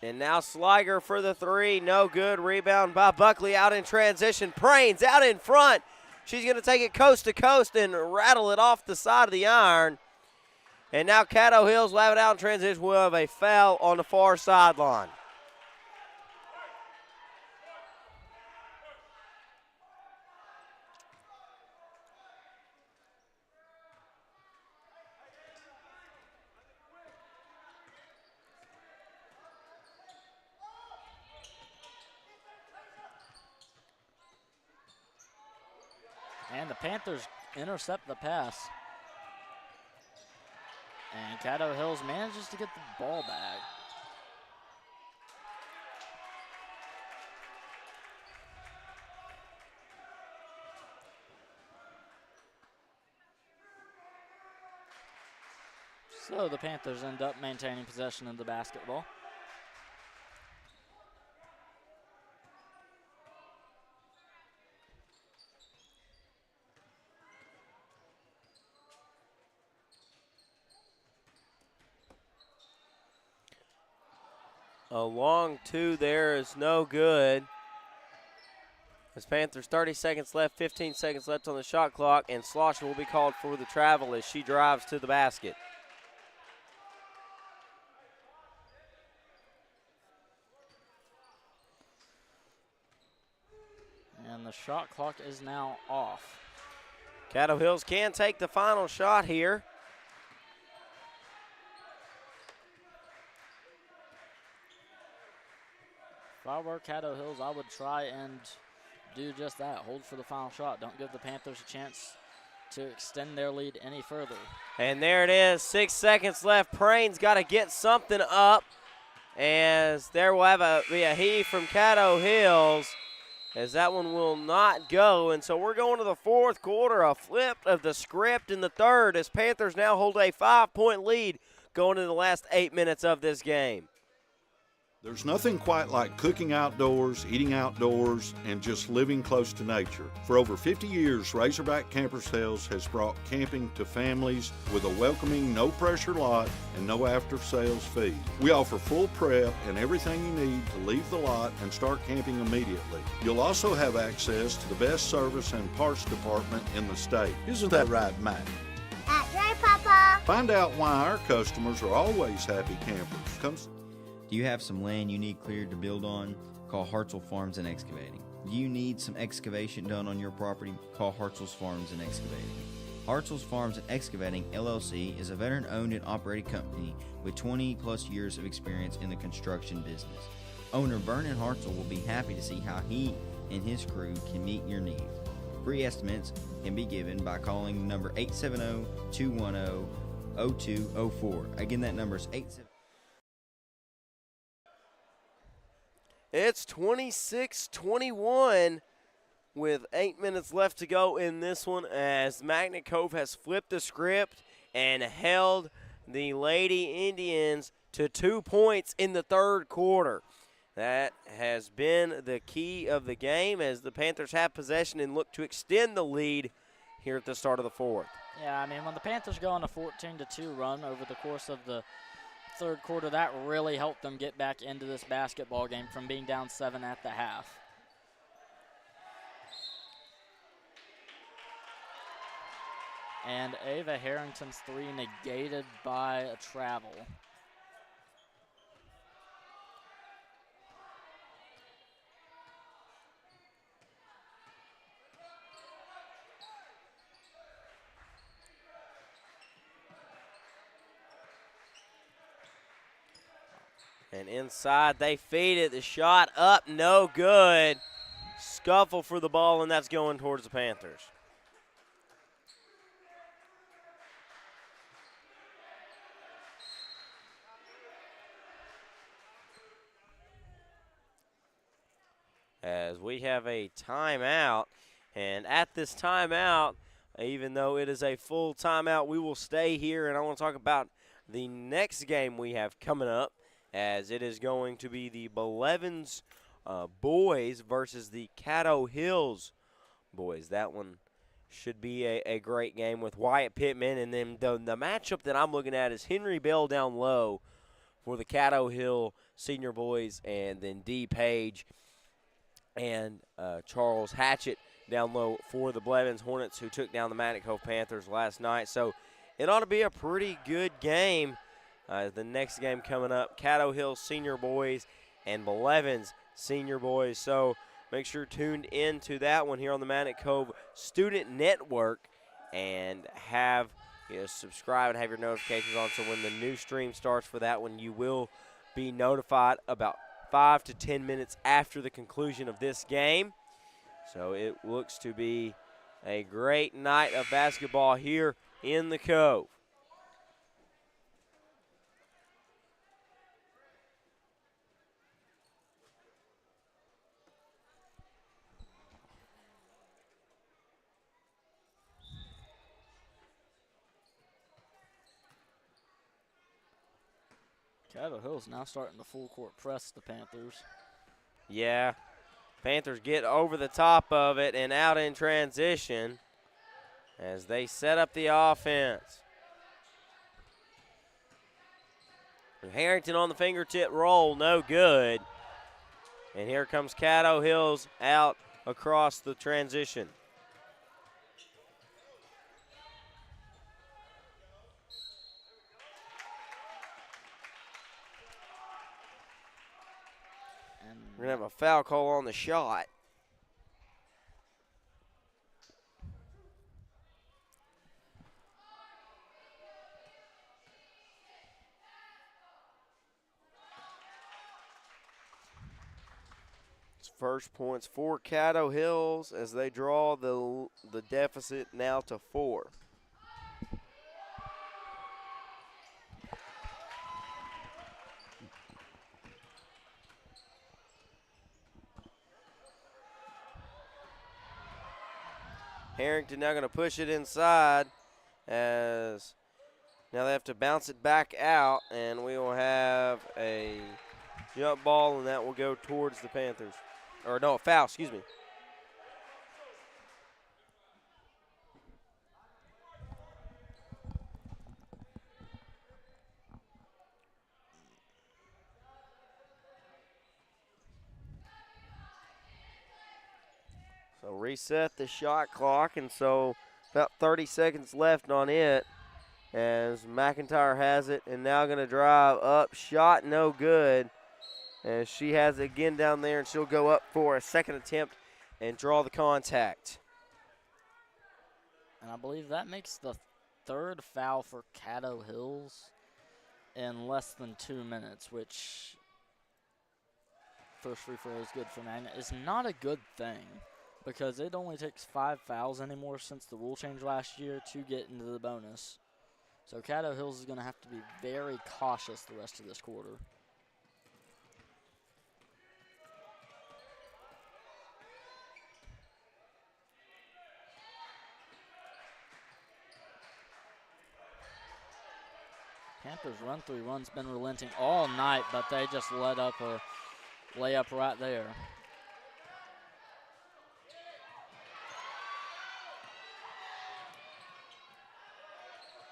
And now Sliger for the three. No good. Rebound by Buckley out in transition. Prains out in front. She's going to take it coast to coast and rattle it off the side of the iron. And now Caddo Hills will have it out in transition. We'll have a foul on the far sideline. And the Panthers intercept the pass. And Caddo Hills manages to get the ball back. So the Panthers end up maintaining possession of the basketball. A long two there is no good. As Panthers 30 seconds left, 15 seconds left on the shot clock, and Slosher will be called for the travel as she drives to the basket. And the shot clock is now off. Caddo Hills can take the final shot here. If I were Caddo Hills, I would try and do just that. Hold for the final shot. Don't give the Panthers a chance to extend their lead any further. And there it is, 6 seconds left. Prain's got to get something up, as there will be a heave from Caddo Hills, as that one will not go. And so we're going to the fourth quarter, a flip of the script in the third, as Panthers now hold a 5-point lead going into the last 8 minutes of this game. There's nothing quite like cooking outdoors, eating outdoors, and just living close to nature. For over 50 years, Razorback Camper Sales has brought camping to families with a welcoming, no-pressure lot and no after-sales fee. We offer full prep and everything you need to leave the lot and start camping immediately. You'll also have access to the best service and parts department in the state. Isn't that right, Matt? That's right, Papa. Find out why our customers are always happy campers. Do you have some land you need cleared to build on? Call Hartzell Farms and Excavating. Do you need some excavation done on your property? Call Hartzell's Farms and Excavating. Hartzell's Farms and Excavating, LLC is a veteran-owned and operated company with 20-plus years of experience in the construction business. Owner Vernon Hartzell will be happy to see how he and his crew can meet your needs. Free estimates can be given by calling the number 870-210-0204. Again, that number is 870. It's 26-21 with 8 minutes left to go in this one, as Magnet Cove has flipped the script and held the Lady Indians to 2 points in the third quarter. That has been the key of the game, as the Panthers have possession and look to extend the lead here at the start of the fourth. Yeah, I mean, when the Panthers go on a 14-2 run over the course of the third quarter, that really helped them get back into this basketball game from being down 7 at the half. And Ava Harrington's three negated by a travel. And inside, they feed it. The shot up, no good. Scuffle for the ball, and that's going towards the Panthers. As we have a timeout, and at this timeout, even though it is a full timeout, we will stay here, and I want to talk about the next game we have coming up, as it is going to be the Blevins boys versus the Caddo Hills boys. That one should be a great game with Wyatt Pittman. And then the matchup that I'm looking at is Henry Bell down low for the Caddo Hill senior boys, and then D. Page and Charles Hatchett down low for the Blevins Hornets, who took down the Magnet Cove Panthers last night. So it ought to be a pretty good game. The next game coming up, Caddo Hill senior boys and Blevins senior boys. So make sure you're tuned in to that one here on the Magnet Cove Student Network, and subscribe and have your notifications on, so when the new stream starts for that one, you will be notified about 5 to 10 minutes after the conclusion of this game. So it looks to be a great night of basketball here in the Cove. Caddo Hill's now starting to full court press the Panthers. Yeah, Panthers get over the top of it and out in transition as they set up the offense. Harrington on the fingertip roll, no good. And here comes Caddo Hills out across the transition. And We're going to have a foul call on the shot. First points for Caddo Hills as they draw the deficit now to 4. Harrington now going to push it inside as now they have to bounce it back out, and we will have a jump ball, and that will go towards the Panthers. Or no, a foul, excuse me. So reset the shot clock, and so about 30 seconds left on it as McIntyre has it, and now going to drive up, shot no good. And she has it again down there, and she'll go up for a second attempt and draw the contact. And I believe that makes the third foul for Caddo Hills in less than 2 minutes, which first free throw is good for Magnet. It's not a good thing because it only takes 5 fouls anymore since the rule change last year to get into the bonus. So Caddo Hills is going to have to be very cautious the rest of this quarter. Panthers' run-through run's been relenting all night, but they just let up a layup right there.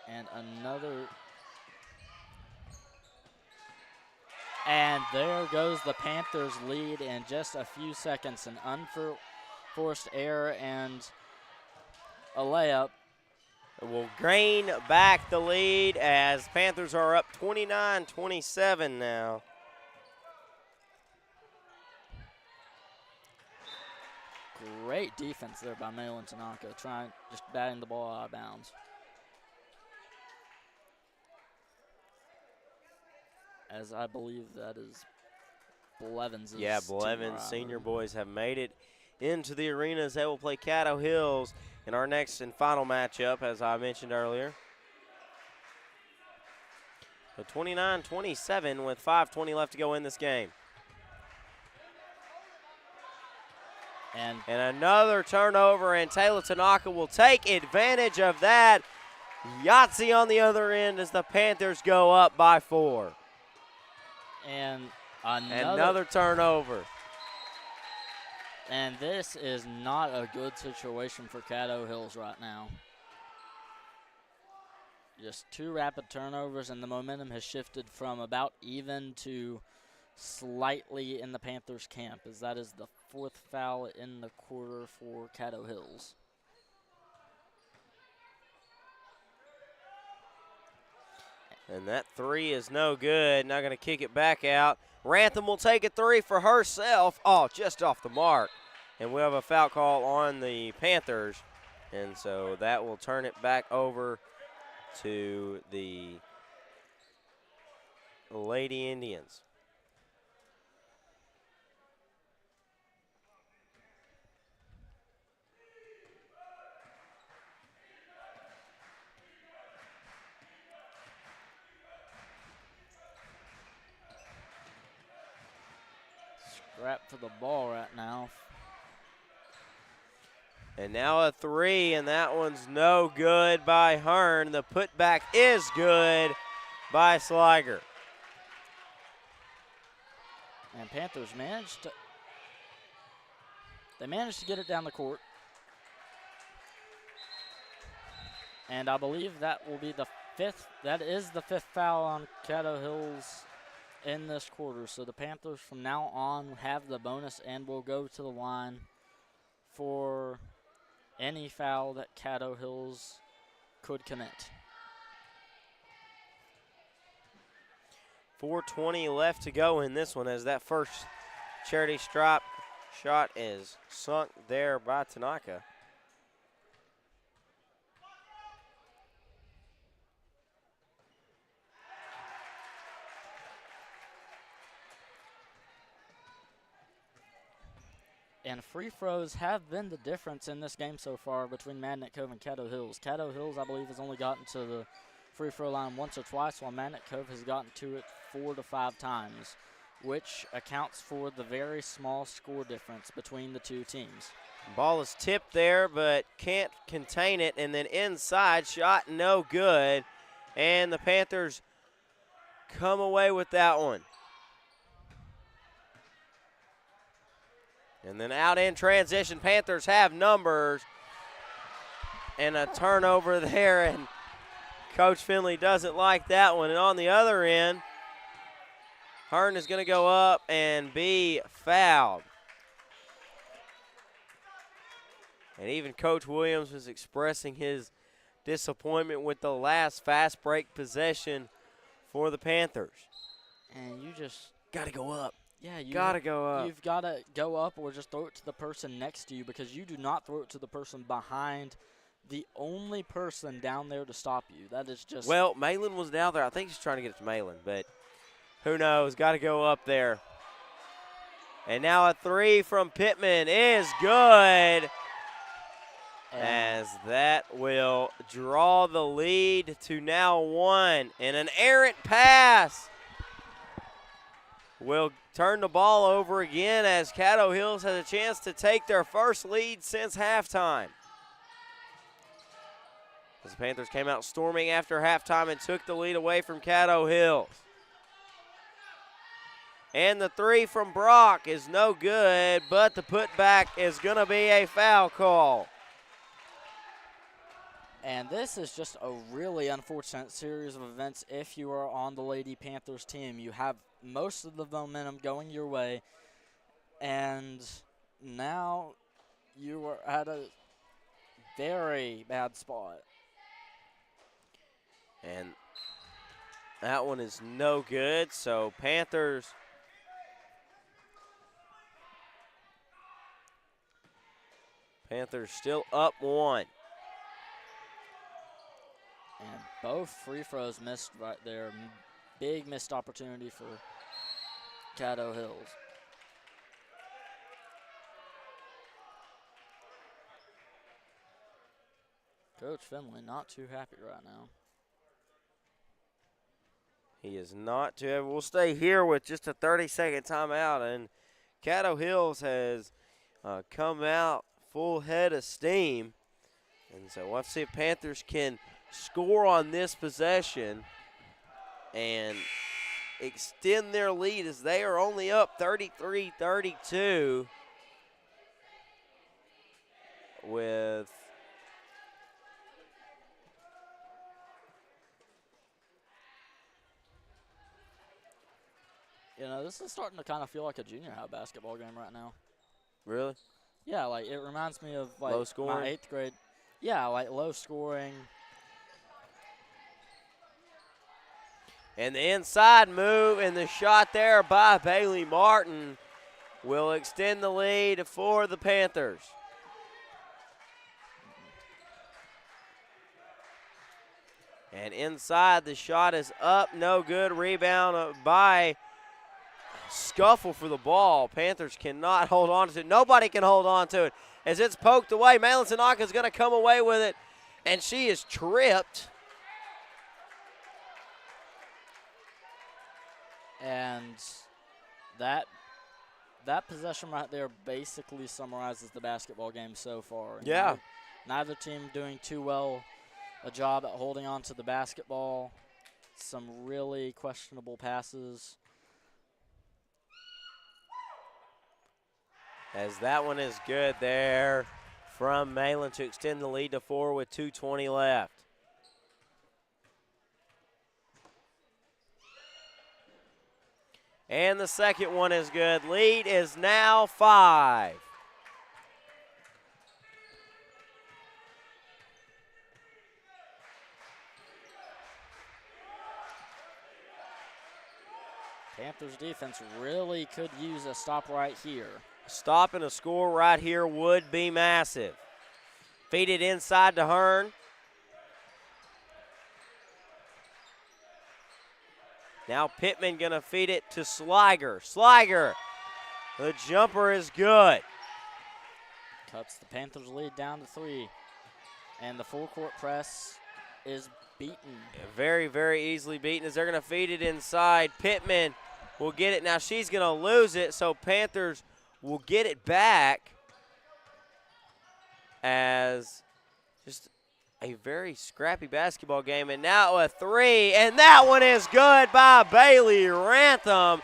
And another. And there goes the Panthers' lead in just a few seconds. An unforced error and a layup. Will gain back the lead as Panthers are up 29-27 now. Great defense there by Malin Tanaka, just batting the ball out of bounds. As I believe that is Blevins' Yeah, team Blevins rival. senior boys have made it into the arena as they will play Caddo Hills in our next and final matchup, as I mentioned earlier. So 29-27 with 5:20 left to go in this game. And another turnover, and Taylor Tanaka will take advantage of that. Yahtzee on the other end as the Panthers go up by 4. And another turnover. And this is not a good situation for Caddo Hills right now. Just 2 rapid turnovers, and the momentum has shifted from about even to slightly in the Panthers' camp, as that is the 4th foul in the quarter for Caddo Hills. And that 3 is no good. Now going to kick it back out. Rantham will take a 3 for herself. Oh, just off the mark. And we'll have a foul call on the Panthers. And so that will turn it back over to the Lady Indians. scrap for the ball right now. And now a three, and that one's no good by Hearn. The putback is good by Sliger. And Panthers managed to get it down the court. And I believe that will be the fifth. That is the fifth foul on Caddo Hills in this quarter. So the Panthers from now on have the bonus and will go to the line for any foul that Caddo Hills could commit. 4:20 left to go in this one as that first charity stripe shot is sunk there by Tanaka. And free throws have been the difference in this game so far between Magnet Cove and Caddo Hills. Caddo Hills, I believe, has only gotten to the free throw line once or twice, while Magnet Cove has gotten to it 4 to 5 times, which accounts for the very small score difference between the two teams. Ball is tipped there, but can't contain it, and then inside, shot no good, and the Panthers come away with that one. And then out in transition, Panthers have numbers. And a turnover there, and Coach Finley doesn't like that one. And on the other end, Hearn is going to go up and be fouled. And even Coach Williams was expressing his disappointment with the last fast break possession for the Panthers. And you just got to go up. Yeah, you got to go up. You've got to go up or just throw it to the person next to you, because you do not throw it to the person behind the only person down there to stop you. That is just. Well, Malin was down there. I think he's trying to get it to Malin, but who knows? Got to go up there. And now a three from Pittman is good, as that will draw the lead to now 1. And an errant pass will turn the ball over again as Caddo Hills has a chance to take their first lead since halftime. As the Panthers came out storming after halftime and took the lead away from Caddo Hills. And the three from Brock is no good, but the putback is going to be a foul call. And this is just a really unfortunate series of events if you are on the Lady Panthers team. You have most of the momentum going your way, and now you are at a very bad spot. And that one is no good, so Panthers still up 1. And both free throws missed right there. Big missed opportunity for Caddo Hills. Coach Finley not too happy right now. He is not too happy. We'll stay here with just a 30-second timeout, and Caddo Hills has come out full head of steam. And so let's see if Panthers can score on this possession and extend their lead, as they are only up 33-32 with this is starting to kind of feel like a junior high basketball game right now. Really? Yeah, like it reminds me of like low scoring? my 8th grade. Yeah, like low scoring. And the inside move and the shot there by Bailey Martin will extend the lead for the Panthers. And inside, the shot is up, no good. Rebound by Scuffle for the ball. Panthers cannot hold on to it. Nobody can hold on to it as it's poked away. Malin Tanaka is going to come away with it, and she is tripped. And that that possession right there basically summarizes the basketball game so far. Yeah. Neither team doing too well a job at holding on to the basketball. Some really questionable passes. As that one is good there from Malin to extend the lead to 4 with 2:20 left. And the second one is good. Lead is now 5. Panthers defense really could use a stop right here. Stop and a score right here would be massive. Feed it inside to Hearn. Now Pittman going to feed it to Sliger. Sliger, the jumper is good. Cuts the Panthers lead down to 3. And the full court press is beaten. Very, very easily beaten as they're going to feed it inside. Pittman will get it. Now she's going to lose it, so Panthers will get it back as just a very scrappy basketball game. And now a 3, and that one is good by Bailey Rantham,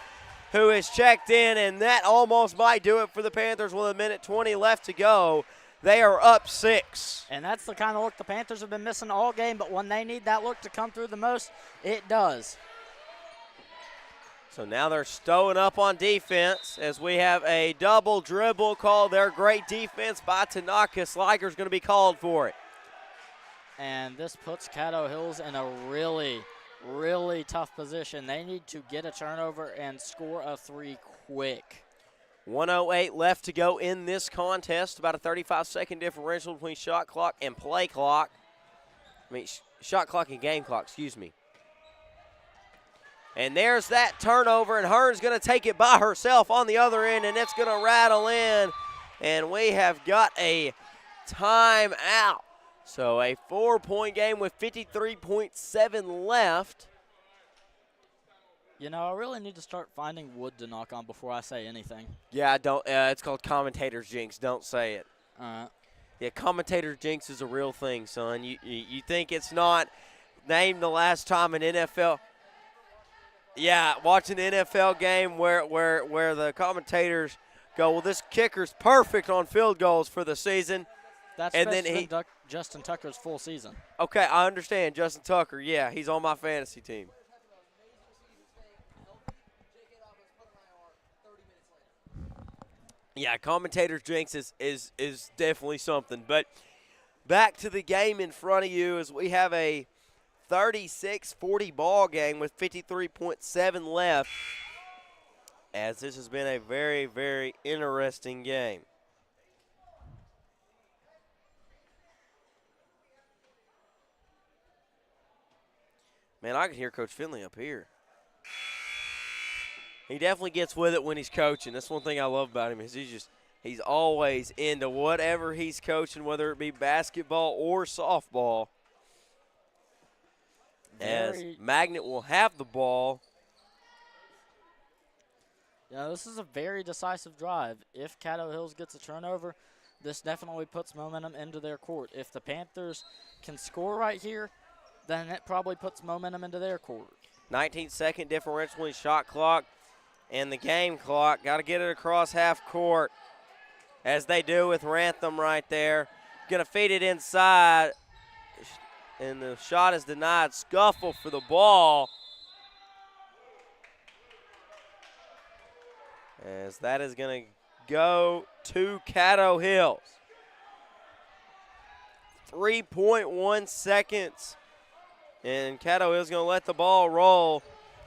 who is checked in, and that almost might do it for the Panthers with 1:20 left to go. They are up 6. And that's the kind of look the Panthers have been missing all game, but when they need that look to come through the most, it does. So now they're stowing up on defense as we have a double dribble called. Their great defense by Tanaka. Sliger's going to be called for it. And this puts Caddo Hills in a really, really tough position. They need to get a turnover and score a 3 quick. 1:08 left to go in this contest. About a 35-second differential between shot clock and play clock. Shot clock and game clock, excuse me. And there's that turnover, and Hearn's going to take it by herself on the other end, and it's going to rattle in. And we have got a timeout. So a 4-point game with 53.7 left. You know, I really need to start finding wood to knock on before I say anything. Yeah, don't. It's called commentator's jinx. Don't say it. Yeah, commentator's jinx is a real thing, son. You think it's not? Name the last time an NFL. Yeah, watching an NFL game where the commentators go, well, this kicker's perfect on field goals for the season. That's and then Justin Tucker's full season. Okay, I understand. Justin Tucker, yeah, he's on my fantasy team. Yeah, commentator's jinx is definitely something. But back to the game in front of you as we have a 36-40 ball game with 53.7 left, as this has been a very, very interesting game. Man, I can hear Coach Finley up here. He definitely gets with it when he's coaching. That's one thing I love about him is he's always into whatever he's coaching, whether it be basketball or softball. As Magnet will have the ball. Yeah, this is a very decisive drive. If Caddo Hills gets a turnover, this definitely puts momentum into their court. If the Panthers can score right here, then it probably puts momentum into their court. 19-second differential between shot clock and the game clock. Got to get it across half court, as they do with Rantham right there. Going to feed it inside, and the shot is denied. Scuffle for the ball, as that is going to go to Caddo Hills. 3.1 seconds. And Caddo is going to let the ball roll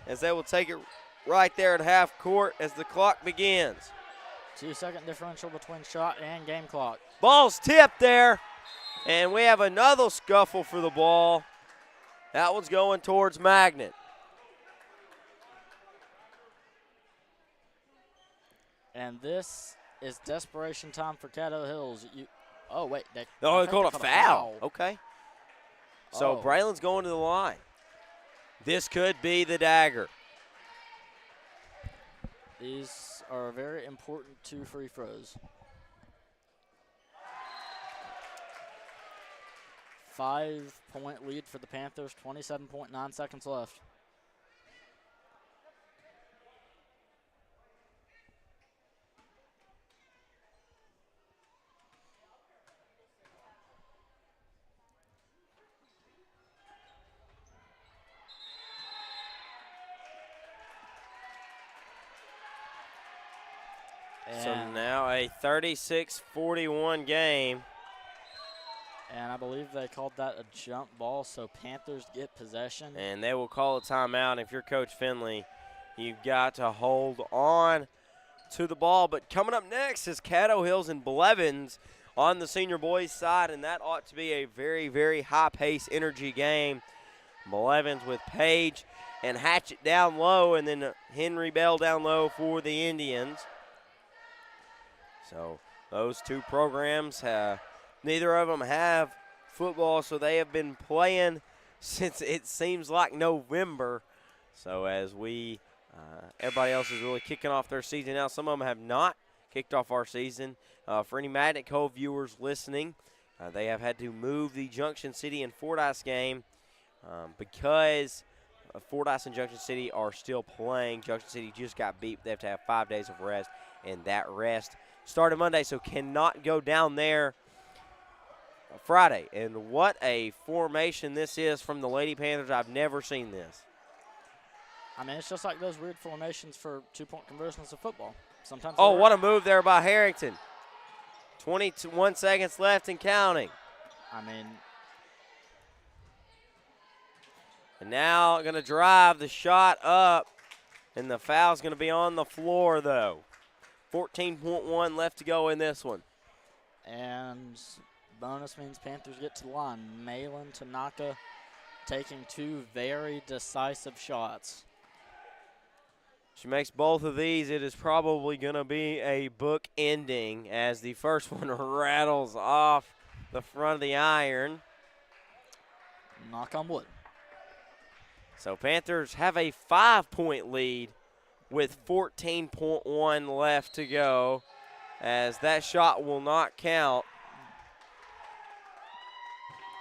as they will take it right there at half court as the clock begins. 2-second differential between shot and game clock. Ball's tipped there, and we have another scuffle for the ball. That one's going towards Magnet. And this is desperation time for Caddo Hills. Oh, wait. They called a foul. Okay. So Braylon's going to the line. This could be the dagger. These are very important 2 free throws. 5-point lead for the Panthers, 27.9 seconds left. So now a 36-41 game. And I believe they called that a jump ball, so Panthers get possession. And they will call a timeout. If you're Coach Finley, you've got to hold on to the ball. But coming up next is Caddo Hills and Blevins on the senior boys side, and that ought to be a very, very high-paced energy game. Blevins with Page and Hatchett down low, and then Henry Bell down low for the Indians. So those 2 programs, neither of them have football, so they have been playing since it seems like November. So as everybody else is really kicking off their season now. Some of them have not kicked off our season. For any Magnet Cove viewers listening, they have had to move the Junction City and Fordyce game because Fordyce and Junction City are still playing. Junction City just got beat. They have to have 5 days of rest, and that rest started Monday, so cannot go down there Friday. And what a formation this is from the Lady Panthers. I've never seen this. I mean, it's just like those weird formations for 2-point conversions of football. Sometimes. Oh, what a move there by Harrington. 21 seconds left and counting. I mean. And now going to drive the shot up, and the foul's going to be on the floor, though. 14.1 left to go in this one. And bonus means Panthers get to the line. Malin Tanaka taking 2 very decisive shots. She makes both of these. It is probably going to be a book ending as the first one rattles off the front of the iron. Knock on wood. So Panthers have a 5-point lead with 14.1 left to go, as that shot will not count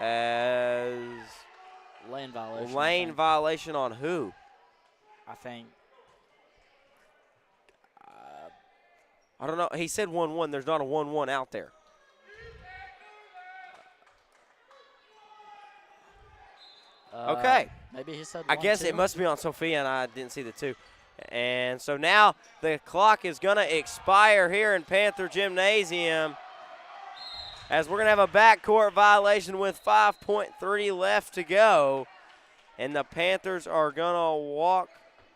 as lane violation. Lane violation on who? I think. I don't know. He said 1-1. There's not a 1-1 out there. Okay. Maybe he said 1-2. I guess it must be on Sophia, and I didn't see the 2. And so now the clock is going to expire here in Panther Gymnasium, as we're going to have a backcourt violation with 5.3 left to go. And the Panthers are going to walk.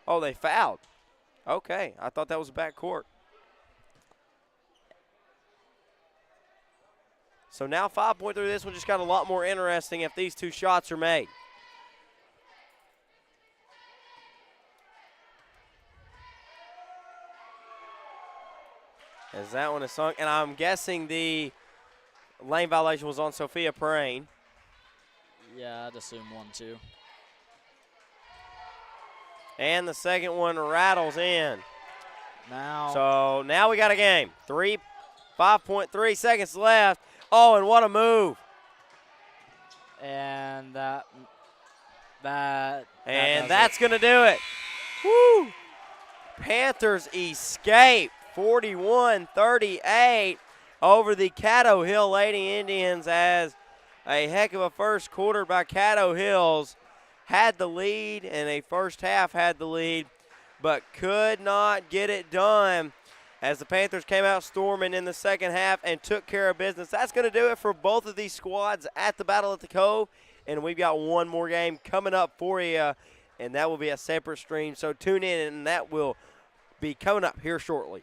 Oh, they fouled. Okay. I thought that was a backcourt. So now 5.3. This one just got a lot more interesting if these 2 shots are made. As that one is sunk. And I'm guessing the lane violation was on Sophia Perrine. Yeah, I'd assume 1-2. And the second one rattles in. Now. So now we got a game. 5.3 seconds left. Oh, and what a move. And that's going to do it. Woo! Panthers escape 41-38 over the Caddo Hill Lady Indians, as a heck of a first quarter by Caddo Hills. Had the lead, and a first half had the lead, but could not get it done as the Panthers came out storming in the second half and took care of business. That's going to do it for both of these squads at the Battle at the Cove, and we've got one more game coming up for you, and that will be a separate stream. So tune in, and that will be coming up here shortly.